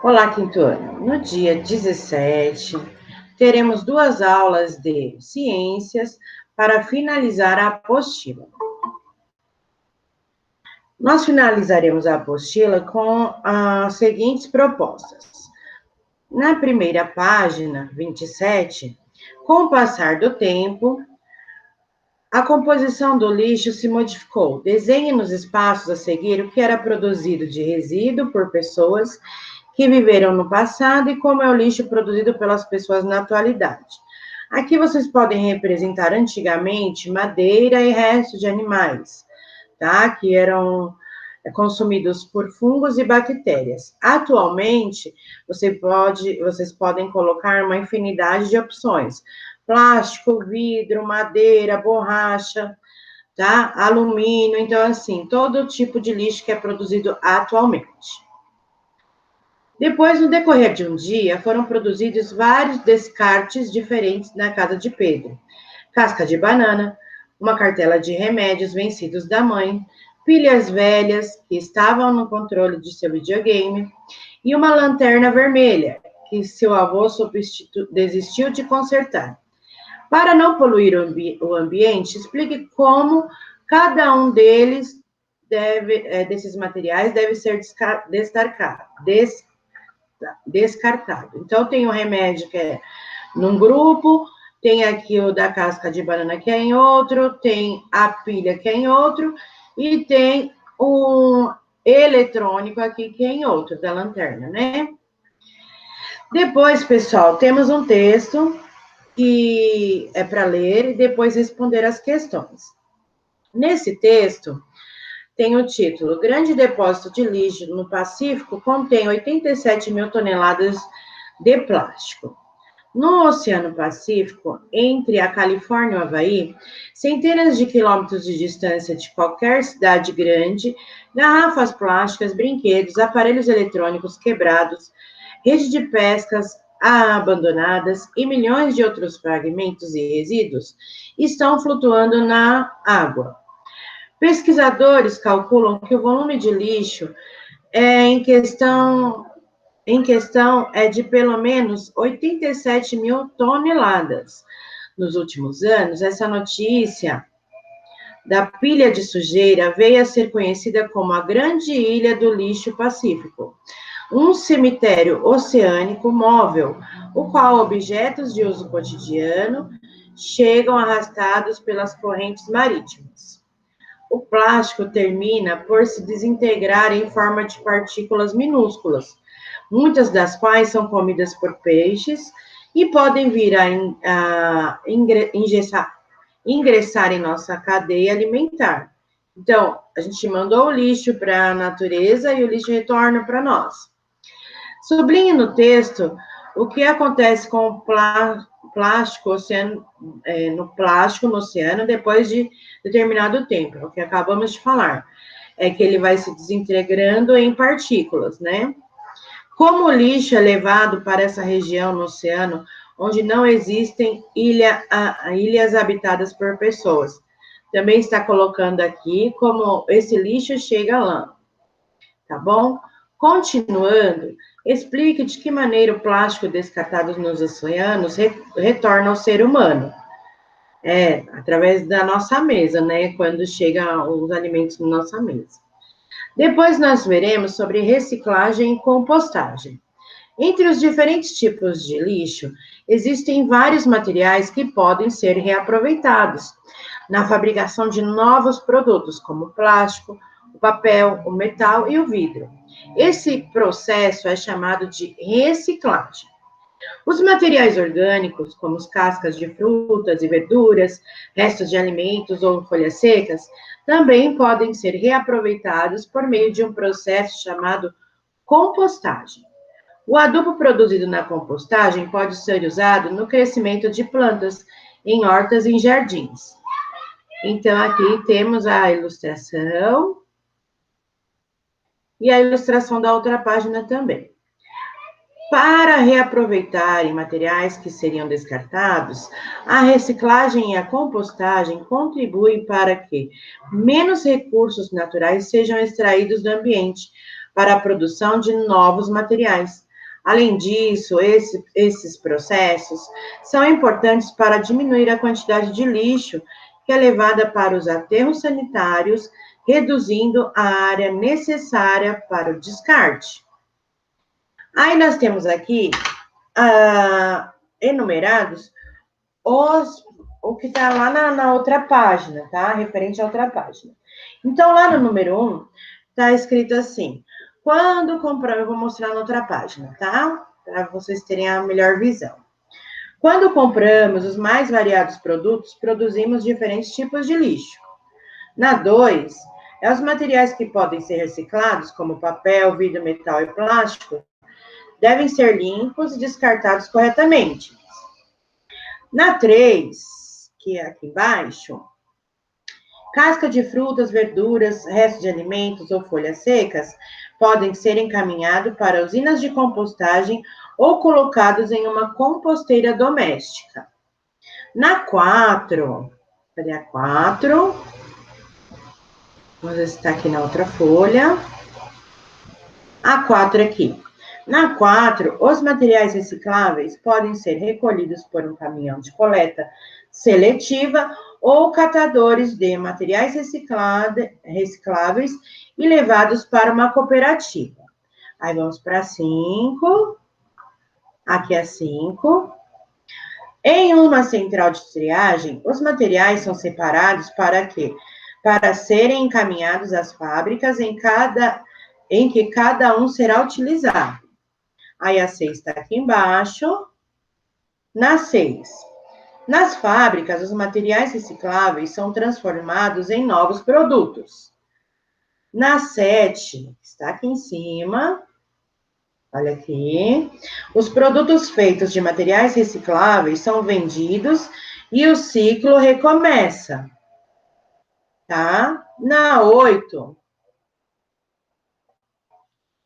Olá, quinto ano. No dia 17, teremos 2 aulas de ciências para finalizar a apostila. Nós finalizaremos a apostila com as seguintes propostas. Na primeira página, 27, com o passar do tempo, a composição do lixo se modificou. Desenhe nos espaços a seguir o que era produzido de resíduo por pessoas que viveram no passado e como é o lixo produzido pelas pessoas na atualidade. Aqui vocês podem representar antigamente madeira e restos de animais, tá? Que eram consumidos por fungos e bactérias. Atualmente, vocês podem colocar uma infinidade de opções: plástico, vidro, madeira, borracha, tá? Alumínio, então assim, todo tipo de lixo que é produzido atualmente. Depois, no decorrer de um dia, foram produzidos vários descartes diferentes na casa de Pedro. Casca de banana, uma cartela de remédios vencidos da mãe, pilhas velhas que estavam no controle de seu videogame e uma lanterna vermelha que seu avô desistiu de consertar. Para não poluir o ambiente, explique como cada um desses materiais deve ser descartado. Então, tem o remédio que é num grupo, tem aqui o da casca de banana que é em outro, tem a pilha que é em outro, e tem um eletrônico aqui que é em outro, da lanterna, né? Depois, pessoal, temos um texto que é para ler e depois responder as questões. Nesse texto, tem o título: Grande depósito de lixo no Pacífico contém 87 mil toneladas de plástico. No Oceano Pacífico, entre a Califórnia e o Havaí, centenas de quilômetros de distância de qualquer cidade grande, garrafas plásticas, brinquedos, aparelhos eletrônicos quebrados, rede de pescas abandonadas e milhões de outros fragmentos e resíduos estão flutuando na água. Pesquisadores calculam que o volume de lixo em questão é de pelo menos 87 mil toneladas. Nos últimos anos, essa notícia da pilha de sujeira veio a ser conhecida como a Grande Ilha do Lixo Pacífico, um cemitério oceânico móvel, o qual objetos de uso cotidiano chegam arrastados pelas correntes marítimas. O plástico termina por se desintegrar em forma de partículas minúsculas, muitas das quais são comidas por peixes e podem vir a ingressar em nossa cadeia alimentar. Então, a gente mandou o lixo para a natureza e o lixo retorna para nós. Sublinhe no texto o que acontece com o plástico no oceano depois de determinado tempo. O que acabamos de falar é que ele vai se desintegrando em partículas, né? Como o lixo é levado para essa região no oceano, onde não existem ilhas habitadas por pessoas. Também está colocando aqui como esse lixo chega lá, tá bom? Continuando, explique de que maneira o plástico descartado nos oceanos retorna ao ser humano. Através da nossa mesa, né? Quando chegam os alimentos na nossa mesa. Depois nós veremos sobre reciclagem e compostagem. Entre os diferentes tipos de lixo, existem vários materiais que podem ser reaproveitados na fabricação de novos produtos, como o plástico, o papel, o metal e o vidro. Esse processo é chamado de reciclagem. Os materiais orgânicos, como as cascas de frutas e verduras, restos de alimentos ou folhas secas, também podem ser reaproveitados por meio de um processo chamado compostagem. O adubo produzido na compostagem pode ser usado no crescimento de plantas em hortas e em jardins. Então, aqui temos a ilustração e a ilustração da outra página também. Para reaproveitarem materiais que seriam descartados, a reciclagem e a compostagem contribuem para que menos recursos naturais sejam extraídos do ambiente para a produção de novos materiais. Além disso, esses processos são importantes para diminuir a quantidade de lixo que é levada para os aterros sanitários, reduzindo a área necessária para o descarte. Aí nós temos aqui enumerados o que está lá na outra página, tá? Referente à outra página. Então, lá no número 1, está escrito assim: quando compramos, eu vou mostrar na outra página, tá? Para vocês terem a melhor visão. Quando compramos os mais variados produtos, produzimos diferentes tipos de lixo. Na 2, os materiais que podem ser reciclados, como papel, vidro, metal e plástico, devem ser limpos e descartados corretamente. Na 3, que é aqui embaixo, casca de frutas, verduras, restos de alimentos ou folhas secas podem ser encaminhados para usinas de compostagem ou colocados em uma composteira doméstica. Na 4, cadê a 4? Vamos ver se está aqui na outra folha. A 4 aqui. Na 4, os materiais recicláveis podem ser recolhidos por um caminhão de coleta seletiva ou catadores de materiais recicláveis e levados para uma cooperativa. Aí vamos para 5. Aqui é 5. Em uma central de triagem, os materiais são separados para quê? Para serem encaminhados às fábricas em que cada um será utilizado. Aí a 6 está aqui embaixo. Na 6, nas fábricas, os materiais recicláveis são transformados em novos produtos. Na 7, está aqui em cima, olha aqui, os produtos feitos de materiais recicláveis são vendidos e o ciclo recomeça, tá? Na 8,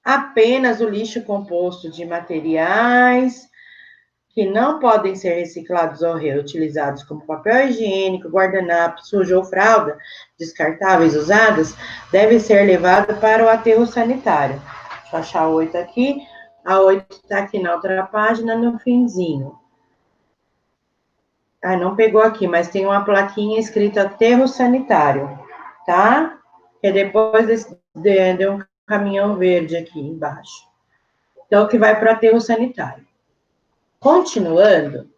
apenas o lixo composto de materiais que não podem ser reciclados ou reutilizados, como papel higiênico, guardanapo, sujo ou fralda, descartáveis usadas, deve ser levado para o aterro sanitário. Deixa eu achar a 8 aqui. A 8 está aqui na outra página, no finzinho. Ah, não pegou aqui, mas tem uma plaquinha escrita aterro sanitário, tá? Que é depois de um caminhão verde aqui embaixo. Então, que vai para o aterro sanitário. Continuando,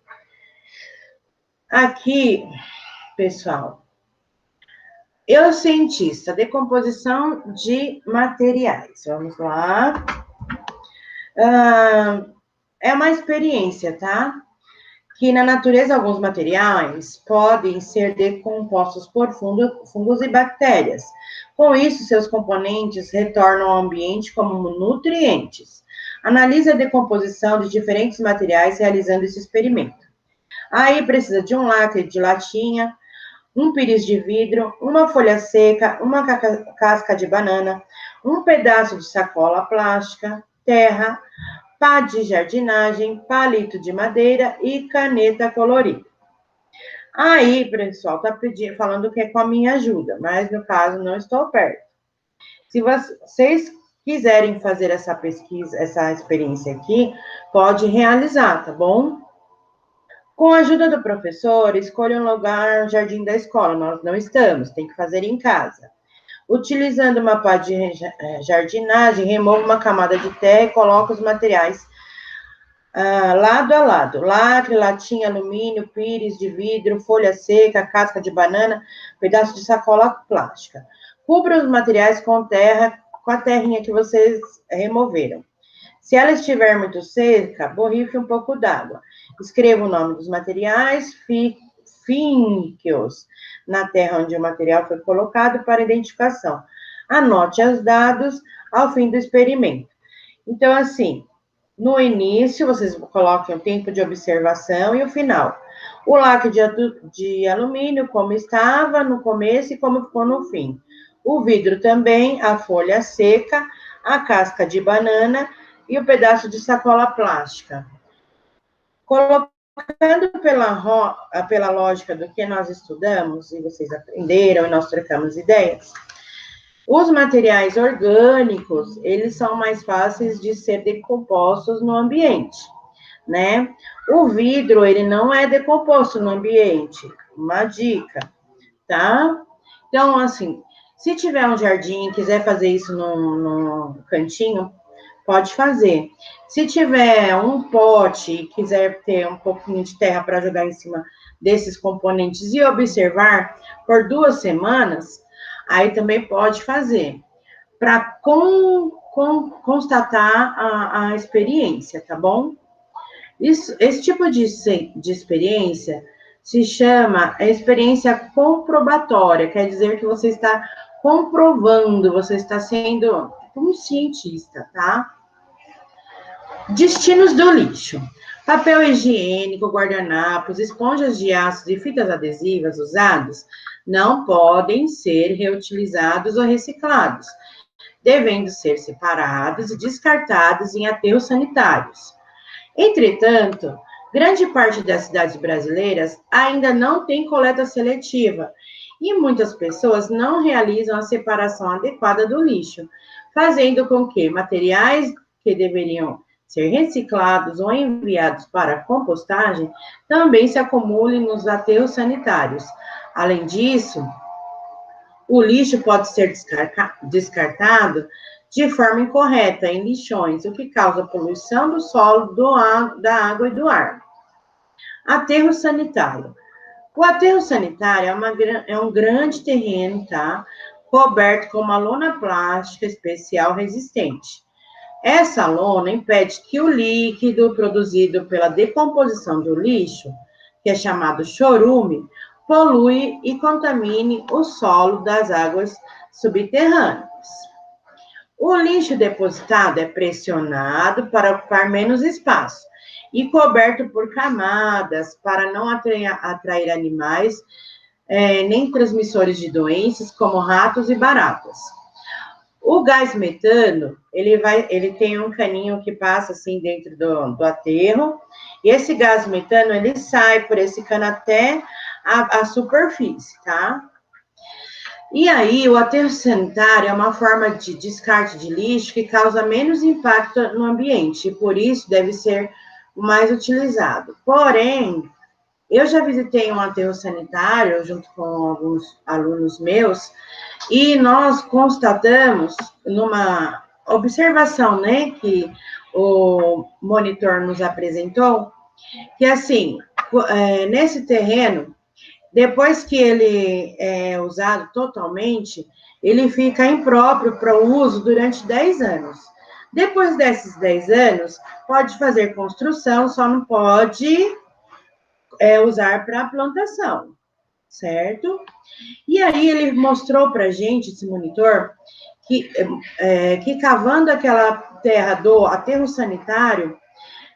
aqui, pessoal, eu cientista, decomposição de materiais. Vamos lá. É uma experiência, tá? Que na natureza alguns materiais podem ser decompostos por fungos e bactérias. Com isso, seus componentes retornam ao ambiente como nutrientes. Analise a decomposição de diferentes materiais realizando esse experimento. Aí precisa de um lacre de latinha, um pires de vidro, uma folha seca, uma casca de banana, um pedaço de sacola plástica, terra, pá de jardinagem, palito de madeira e caneta colorida. Aí, pessoal, tá falando que é com a minha ajuda, mas no caso não estou perto. Se vocês quiserem fazer essa pesquisa, essa experiência aqui, pode realizar, tá bom? Com a ajuda do professor, escolha um lugar no jardim da escola. Nós não estamos, tem que fazer em casa. Utilizando uma pá de jardinagem, remova uma camada de terra e coloca os materiais lado a lado. Lacre, latinha, alumínio, pires de vidro, folha seca, casca de banana, pedaço de sacola plástica. Cubra os materiais com terra, com a terrinha que vocês removeram. Se ela estiver muito seca, borrife um pouco d'água. Escreva o nome dos materiais, finque-os na terra onde o material foi colocado para identificação. Anote os dados ao fim do experimento. Então, assim, no início, vocês coloquem o tempo de observação e o final. O lacre de alumínio, como estava no começo e como ficou no fim. O vidro também, a folha seca, a casca de banana e o pedaço de sacola plástica. Colocando pela lógica do que nós estudamos, e vocês aprenderam, e nós trocamos ideias, Os materiais orgânicos, eles são mais fáceis de ser decompostos no ambiente, né? O vidro, ele não é decomposto no ambiente. Uma dica, tá? Então, assim, se tiver um jardim e quiser fazer isso no cantinho, pode fazer. Se tiver um pote e quiser ter um pouquinho de terra para jogar em cima desses componentes e observar por 2 semanas, aí também pode fazer, para constatar a experiência, tá bom? Esse tipo de experiência se chama experiência comprobatória, quer dizer que você está comprovando, você está sendo um cientista, tá? Destinos do lixo. Papel higiênico, guardanapos, esponjas de aço e fitas adesivas usados não podem ser reutilizados ou reciclados, devendo ser separados e descartados em aterros sanitários. Entretanto, grande parte das cidades brasileiras ainda não tem coleta seletiva e muitas pessoas não realizam a separação adequada do lixo, fazendo com que materiais que deveriam ser reciclados ou enviados para compostagem também se acumulem nos aterros sanitários. Além disso, o lixo pode ser descartado de forma incorreta em lixões, o que causa poluição do solo, da água e do ar. Aterro sanitário. O aterro sanitário é um grande terreno, tá? Coberto com uma lona plástica especial resistente. Essa lona impede que o líquido produzido pela decomposição do lixo, que é chamado chorume, polui e contamine o solo das águas subterrâneas. O lixo depositado é pressionado para ocupar menos espaço e coberto por camadas para não atrair animais, nem transmissores de doenças como ratos e baratas. O gás metano, ele tem um caninho que passa assim dentro do aterro, e esse gás metano, ele sai por esse cano até a superfície, tá? E aí, o aterro sanitário é uma forma de descarte de lixo que causa menos impacto no ambiente, e por isso deve ser o mais utilizado. Porém, eu já visitei um aterro sanitário junto com alguns alunos meus, e nós constatamos, numa observação, né, que o monitor nos apresentou, que assim, nesse terreno, depois que ele é usado totalmente, ele fica impróprio para o uso durante 10 anos. Depois desses 10 anos, pode fazer construção, só não pode usar para plantação, certo? E aí ele mostrou para a gente, esse monitor, que cavando aquela terra do aterro sanitário,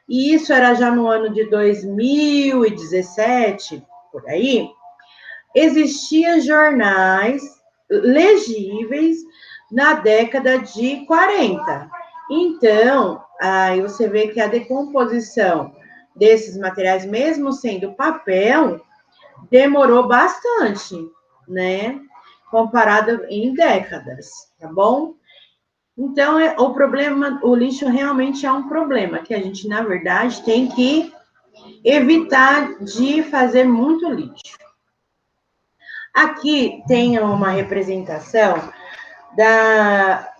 e isso era já no ano de 2017, por aí, existiam jornais legíveis na década de 40. Então, aí você vê que a decomposição desses materiais, mesmo sendo papel, demorou bastante, né? Comparado em décadas, tá bom? Então, o problema, o lixo realmente é um problema que a gente, na verdade, tem que evitar de fazer muito lixo. Aqui tem uma representação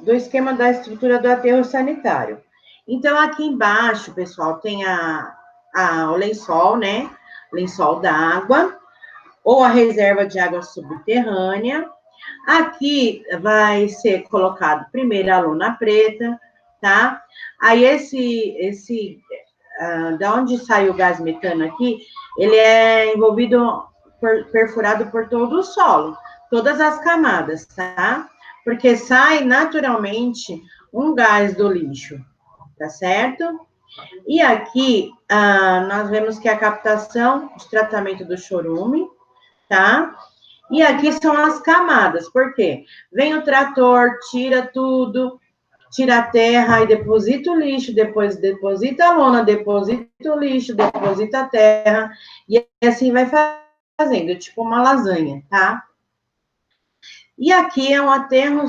do esquema da estrutura do aterro sanitário. Então, aqui embaixo, pessoal, tem o lençol, né? Lençol d'água, ou a reserva de água subterrânea. Aqui vai ser colocado primeiro a lona preta, tá? Aí da onde sai o gás metano aqui, ele é envolvido, perfurado por todo o solo, todas as camadas, tá? Porque sai naturalmente um gás do lixo, tá certo? E aqui, nós vemos que a captação de tratamento do chorume, tá? E aqui são as camadas, por quê? Vem o trator, tira tudo, tira a terra e deposita o lixo, depois deposita a lona, deposita o lixo, deposita a terra, e assim vai fazendo, tipo uma lasanha, tá? E aqui é um aterro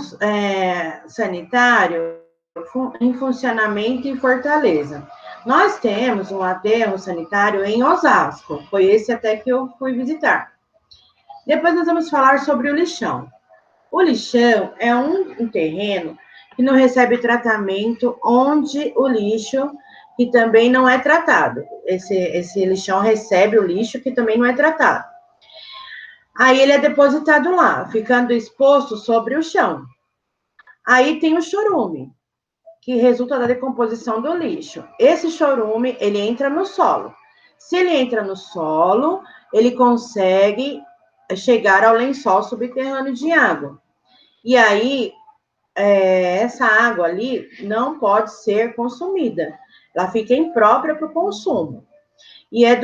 sanitário em funcionamento em Fortaleza. Nós temos um aterro sanitário em Osasco, foi esse até que eu fui visitar. Depois nós vamos falar sobre o lixão. O lixão é um terreno que não recebe tratamento, onde o lixo que também não é tratado. Esse lixão recebe o lixo que também não é tratado. Aí ele é depositado lá, ficando exposto sobre o chão. Aí tem o chorume, que resulta da decomposição do lixo. Esse chorume, ele entra no solo. Se ele entra no solo, ele consegue chegar ao lençol subterrâneo de água. E aí, essa água ali não pode ser consumida. Ela fica imprópria para o consumo. E é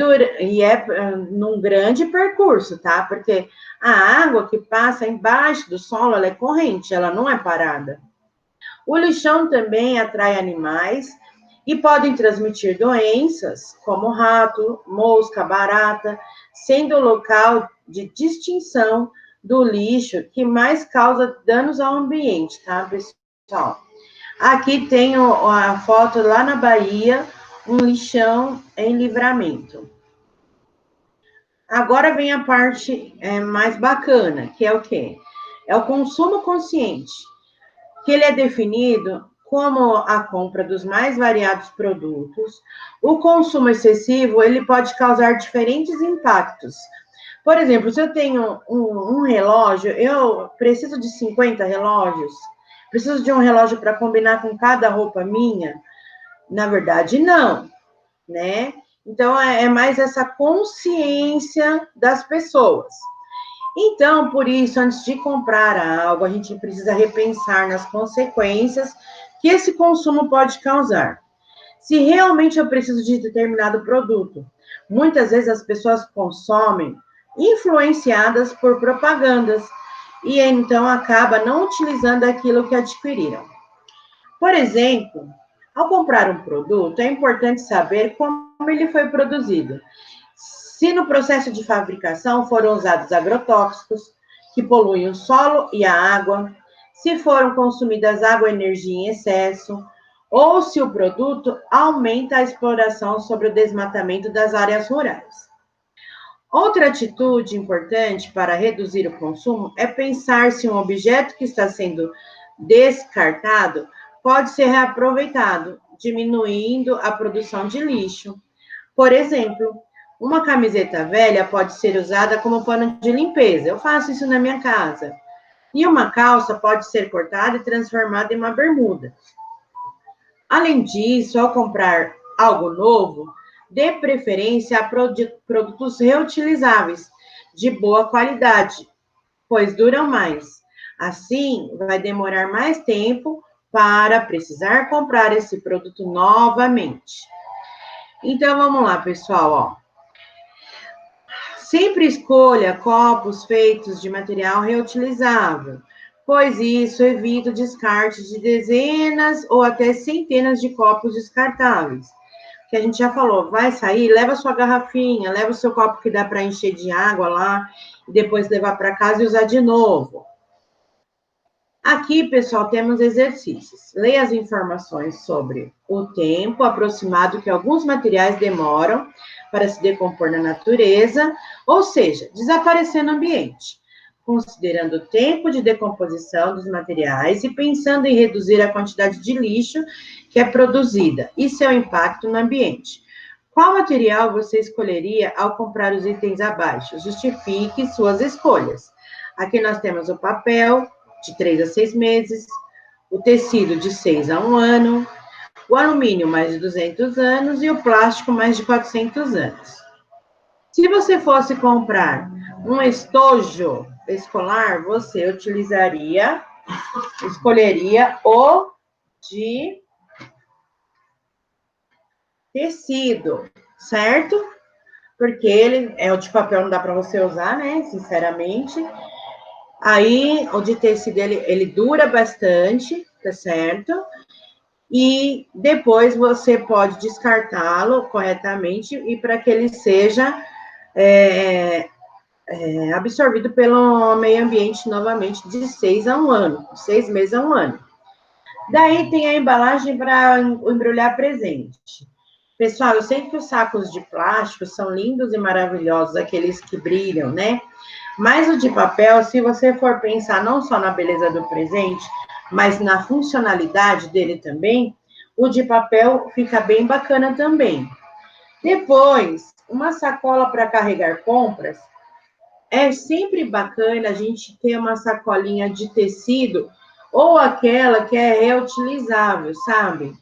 num grande percurso, tá? Porque a água que passa embaixo do solo, ela é corrente, ela não é parada. O lixão também atrai animais e podem transmitir doenças, como rato, mosca, barata, sendo o local de distinção do lixo que mais causa danos ao ambiente, tá, pessoal? Aqui tem a foto lá na Bahia, um lixão em Livramento. Agora vem a parte mais bacana, que é o quê? É o consumo consciente, que ele é definido como a compra dos mais variados produtos. O consumo excessivo, ele pode causar diferentes impactos. Por exemplo, se eu tenho um relógio, eu preciso de 50 relógios, preciso de um relógio para combinar com cada roupa minha? Na verdade, não, né? Então, é mais essa consciência das pessoas. Então, por isso, antes de comprar algo, a gente precisa repensar nas consequências que esse consumo pode causar. Se realmente eu preciso de determinado produto, muitas vezes as pessoas consomem influenciadas por propagandas e então acaba não utilizando aquilo que adquiriram. Por exemplo, ao comprar um produto, é importante saber como ele foi produzido. Se no processo de fabricação foram usados agrotóxicos, que poluem o solo e a água, se foram consumidas água e energia em excesso, ou se o produto aumenta a exploração sobre o desmatamento das áreas rurais. Outra atitude importante para reduzir o consumo é pensar se um objeto que está sendo descartado pode ser reaproveitado, diminuindo a produção de lixo. Por exemplo, uma camiseta velha pode ser usada como pano de limpeza. Eu faço isso na minha casa. E uma calça pode ser cortada e transformada em uma bermuda. Além disso, ao comprar algo novo, dê preferência a produtos reutilizáveis, de boa qualidade, pois duram mais. Assim, vai demorar mais tempo para precisar comprar esse produto novamente. Então, vamos lá, pessoal, ó. Sempre escolha copos feitos de material reutilizável, pois isso evita o descarte de dezenas ou até centenas de copos descartáveis. Que a gente já falou, vai sair, leva sua garrafinha, leva o seu copo que dá para encher de água lá, e depois levar para casa e usar de novo. Aqui, pessoal, temos exercícios. Leia as informações sobre o tempo aproximado que alguns materiais demoram para se decompor na natureza, ou seja, desaparecer no ambiente, considerando o tempo de decomposição dos materiais e pensando em reduzir a quantidade de lixo que é produzida e seu impacto no ambiente. Qual material você escolheria ao comprar os itens abaixo? Justifique suas escolhas. Aqui nós temos o papel, de 3 a 6 meses, o tecido de 6 a 1 ano, o alumínio mais de 200 anos e o plástico mais de 400 anos. Se você fosse comprar um estojo escolar, você escolheria o de tecido, certo? Porque ele é o de papel, não dá para você usar, né? Sinceramente. Aí, o de tecido, ele dura bastante, tá certo? E depois você pode descartá-lo corretamente e para que ele seja absorvido pelo meio ambiente novamente de 6 a 1 ano, 6 meses a 1 ano. Daí tem a embalagem para embrulhar presente. Pessoal, eu sei que os sacos de plástico são lindos e maravilhosos, aqueles que brilham, né? Mas o de papel, se você for pensar não só na beleza do presente, mas na funcionalidade dele também, o de papel fica bem bacana também. Depois, uma sacola para carregar compras. É sempre bacana a gente ter uma sacolinha de tecido ou aquela que é reutilizável, sabe?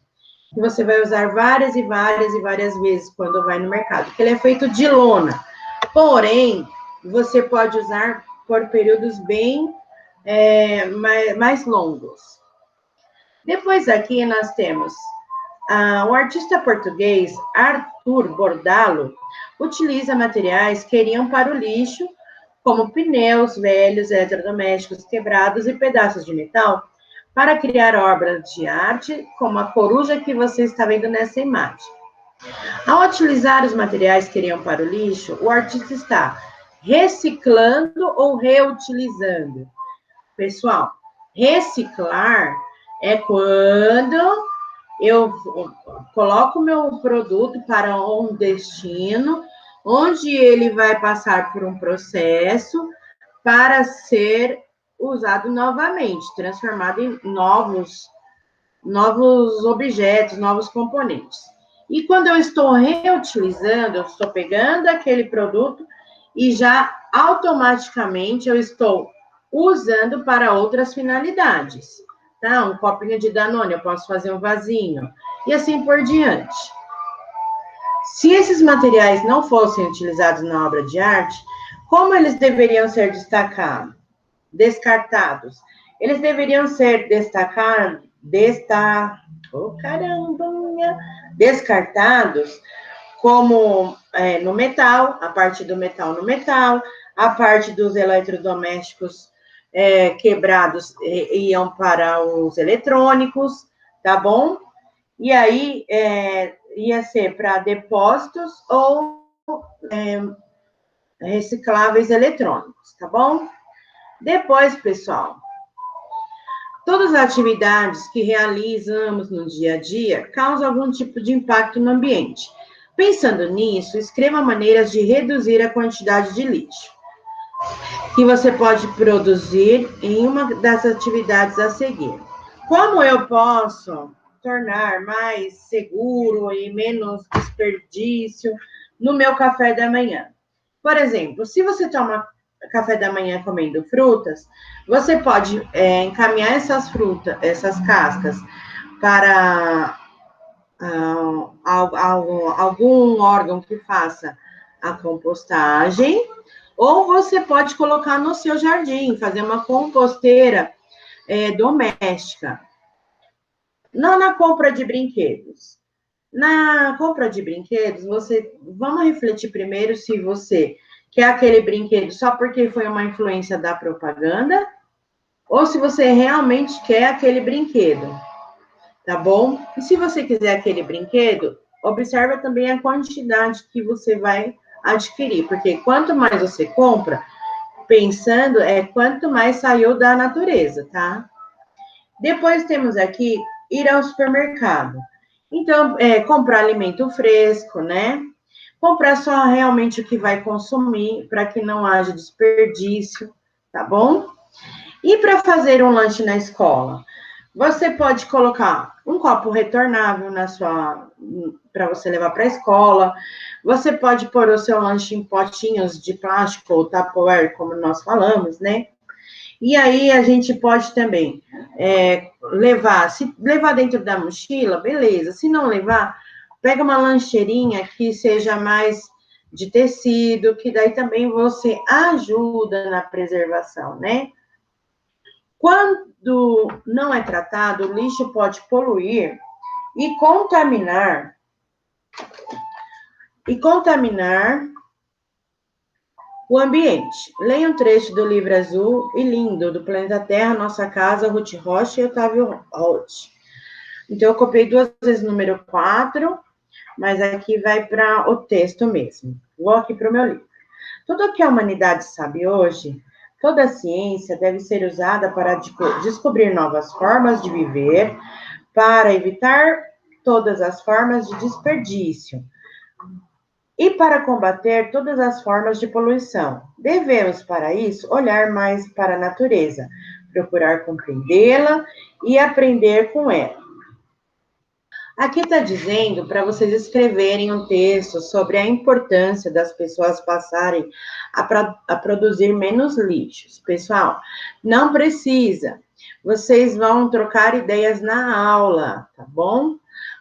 Que você vai usar várias e várias e várias vezes quando vai no mercado, que ele é feito de lona. Porém, você pode usar por períodos bem mais longos. Depois aqui nós temos o artista português Arthur Bordalo utiliza materiais que iriam para o lixo, como pneus velhos, eletrodomésticos quebrados e pedaços de metal, para criar obras de arte, como a coruja que você está vendo nessa imagem. Ao utilizar os materiais que iriam para o lixo, o artista está reciclando ou reutilizando? Pessoal, reciclar é quando eu coloco o meu produto para um destino, onde ele vai passar por um processo para ser usado novamente, transformado em novos objetos, novos componentes. E quando eu estou reutilizando, eu estou pegando aquele produto e já automaticamente eu estou usando para outras finalidades. Tá? Um copinho de Danone, eu posso fazer um vasinho, e assim por diante. Se esses materiais não fossem utilizados na obra de arte, como eles deveriam ser descartados? Eles deveriam ser descartados como no metal, a parte do metal no metal, a parte dos eletrodomésticos quebrados iam para os eletrônicos, tá bom? E aí ia ser para depósitos ou recicláveis eletrônicos, tá bom? Depois, pessoal, todas as atividades que realizamos no dia a dia causam algum tipo de impacto no ambiente. Pensando nisso, escreva maneiras de reduzir a quantidade de lixo que você pode produzir em uma das atividades a seguir. Como eu posso tornar mais seguro e menos desperdício no meu café da manhã? Por exemplo, se você toma café da manhã comendo frutas, você pode encaminhar essas cascas para algum órgão que faça a compostagem, ou você pode colocar no seu jardim, fazer uma composteira doméstica. Não na compra de brinquedos. Na compra de brinquedos, vamos refletir primeiro se você quer aquele brinquedo só porque foi uma influência da propaganda, ou se você realmente quer aquele brinquedo, tá bom? E se você quiser aquele brinquedo, observa também a quantidade que você vai adquirir, porque quanto mais você compra, pensando, quanto mais saiu da natureza, tá? Depois temos aqui ir ao supermercado. Então, comprar alimento fresco, né? Comprar só realmente o que vai consumir, para que não haja desperdício, tá bom? E para fazer um lanche na escola? Você pode colocar um copo retornável para você levar para a escola. Você pode pôr o seu lanche em potinhos de plástico ou Tupperware, como nós falamos, né? E aí a gente pode também se levar dentro da mochila, beleza. Se não levar, pega uma lancheirinha que seja mais de tecido, que daí também você ajuda na preservação, né? Quando não é tratado, o lixo pode poluir e contaminar o ambiente. Leia um trecho do livro azul e lindo do Planeta Terra, Nossa Casa, Ruth Rocha e Otávio Roth. Então, eu copiei 2 vezes o número 4, mas aqui vai para o texto mesmo. Vou aqui para o meu livro. Tudo que a humanidade sabe hoje, toda a ciência deve ser usada para descobrir novas formas de viver, para evitar todas as formas de desperdício e para combater todas as formas de poluição. Devemos, para isso, olhar mais para a natureza, procurar compreendê-la e aprender com ela. Aqui está dizendo para vocês escreverem um texto sobre a importância das pessoas passarem a produzir menos lixos. Pessoal, não precisa. Vocês vão trocar ideias na aula, tá bom?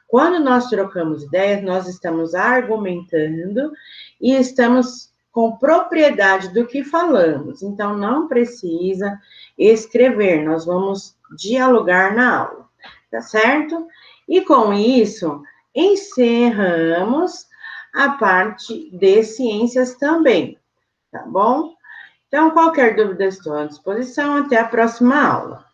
Quando nós trocamos ideias, nós estamos argumentando e estamos com propriedade do que falamos. Então, não precisa escrever, nós vamos dialogar na aula, tá certo? E com isso, encerramos a parte de ciências também, tá bom? Então, qualquer dúvida, estou à disposição. Até a próxima aula.